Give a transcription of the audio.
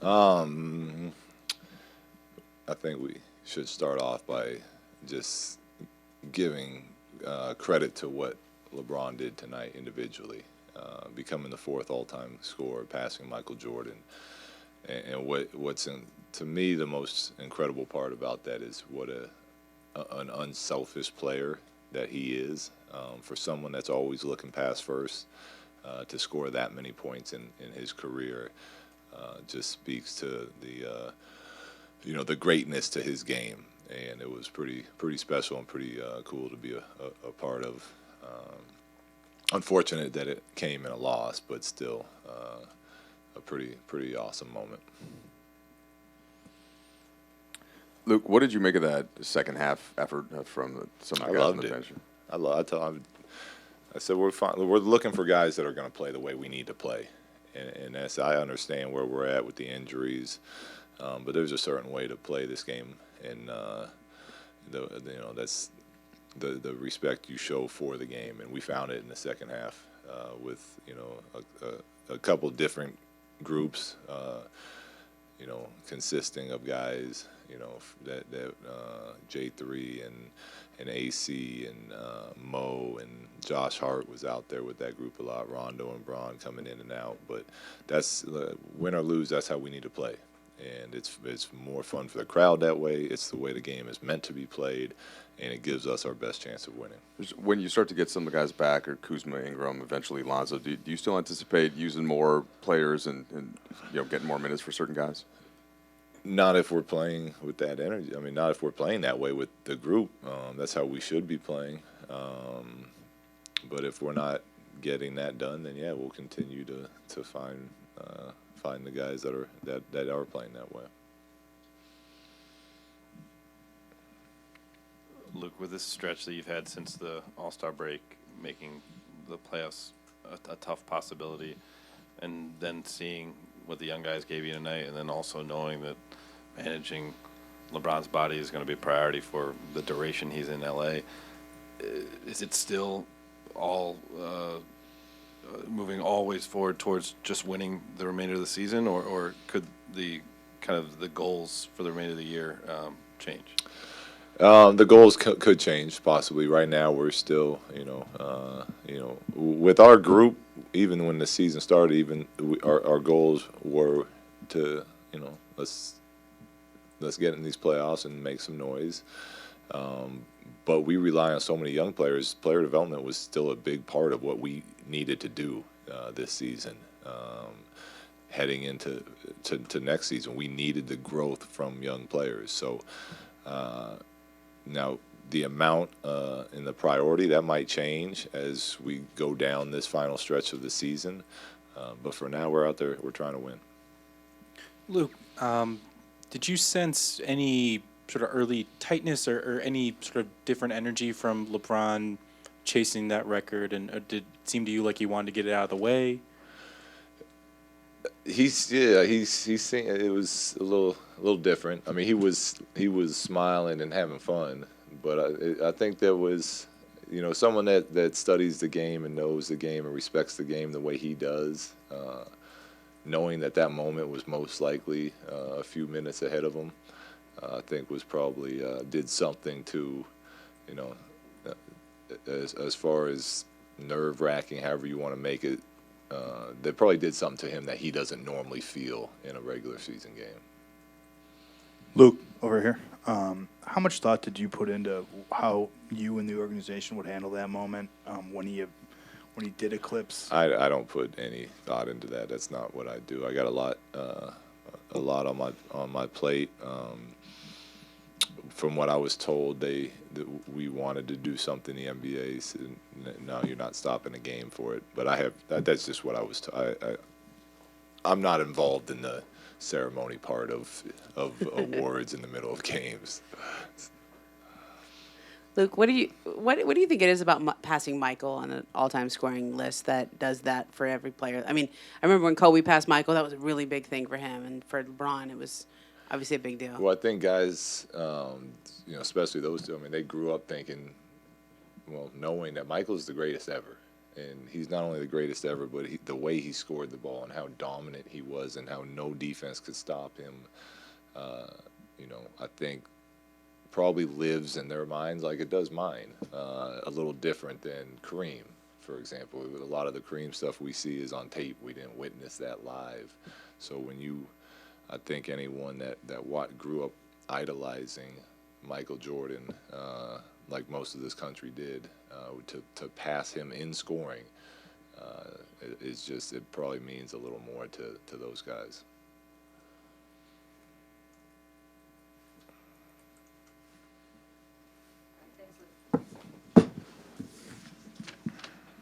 Um, I think we should start off by just giving credit to what LeBron did tonight individually, becoming the fourth all-time scorer, passing Michael Jordan. And what's to me the most incredible part about that is what an unselfish player that he is. For someone that's always looking past first, to score that many points in his career just speaks to the greatness to his game, and it was pretty special and pretty cool to be a part of. Unfortunate that it came in a loss, but still a pretty awesome moment. Luke, what did you make of that second half effort from some of I the guys on loved the it. bench? I said we're looking for guys that are going to play the way we need to play, and as I understand where we're at with the injuries, but there's a certain way to play this game, and that's the respect you show for the game, and we found it in the second half with a couple different groups, consisting of guys, that J3 and AC and Mo and Josh Hart was out there with that group a lot. Rondo and Braun coming in and out, but that's win or lose. That's how we need to play, and it's more fun for the crowd that way. It's the way the game is meant to be played, and it gives us our best chance of winning. When you start to get some of the guys back, or Kuzma, Ingram, eventually Lonzo, do you still anticipate using more players and getting more minutes for certain guys? Not if we're playing with that energy. I mean, not if we're playing that way with the group. That's how we should be playing. But if we're not getting that done, then yeah, we'll continue to find the guys that are playing that way. Luke, with this stretch that you've had since the All-Star break, making the playoffs a tough possibility, and then seeing what the young guys gave you tonight, and then also knowing that managing LeBron's body is going to be a priority for the duration he's in LA, is it still all moving always forward towards just winning the remainder of the season, or could the kind of the goals for the remainder of the year change? The goals could change possibly. Right now, we're still, with our group. Even when the season started, our goals were to, let's get in these playoffs and make some noise. But we rely on so many young players. Player development was still a big part of what we needed to do this season. Heading into next season, we needed the growth from young players. So. Now, the amount and the priority, that might change as we go down this final stretch of the season. But for now, we're out there. We're trying to win. Luke, did you sense any sort of early tightness or any sort of different energy from LeBron chasing that record? And did it seem to you like he wanted to get it out of the way? He's seen it was a little different. I mean, he was smiling and having fun, but I think there was, someone that studies the game and knows the game and respects the game the way he does, knowing that moment was most likely a few minutes ahead of him, I think was probably did something to, as far as nerve-wracking, however you want to make it. That probably did something to him that he doesn't normally feel in a regular season game. Luke, over here. How much thought did you put into how you and the organization would handle that moment when he did eclipse? I don't put any thought into that. That's not what I do. I got a lot on my plate. From what I was told, we wanted to do something. The NBA said, "No, you're not stopping the game for it." But that's just what I was. I'm not involved in the ceremony part of awards in the middle of games. Luke, what do you think it is about passing Michael on an all-time scoring list that does that for every player? I mean, I remember when Kobe passed Michael, that was a really big thing for him, and for LeBron, it was obviously a big deal. Well, I think guys, especially those two, I mean, they grew up thinking, knowing that Michael's the greatest ever. And he's not only the greatest ever, but the way he scored the ball and how dominant he was and how no defense could stop him, I think probably lives in their minds like it does mine, a little different than Kareem, for example. A lot of the Kareem stuff we see is on tape. We didn't witness that live. So I think anyone that grew up idolizing Michael Jordan, like most of this country did, to pass him in scoring, it probably means a little more to those guys.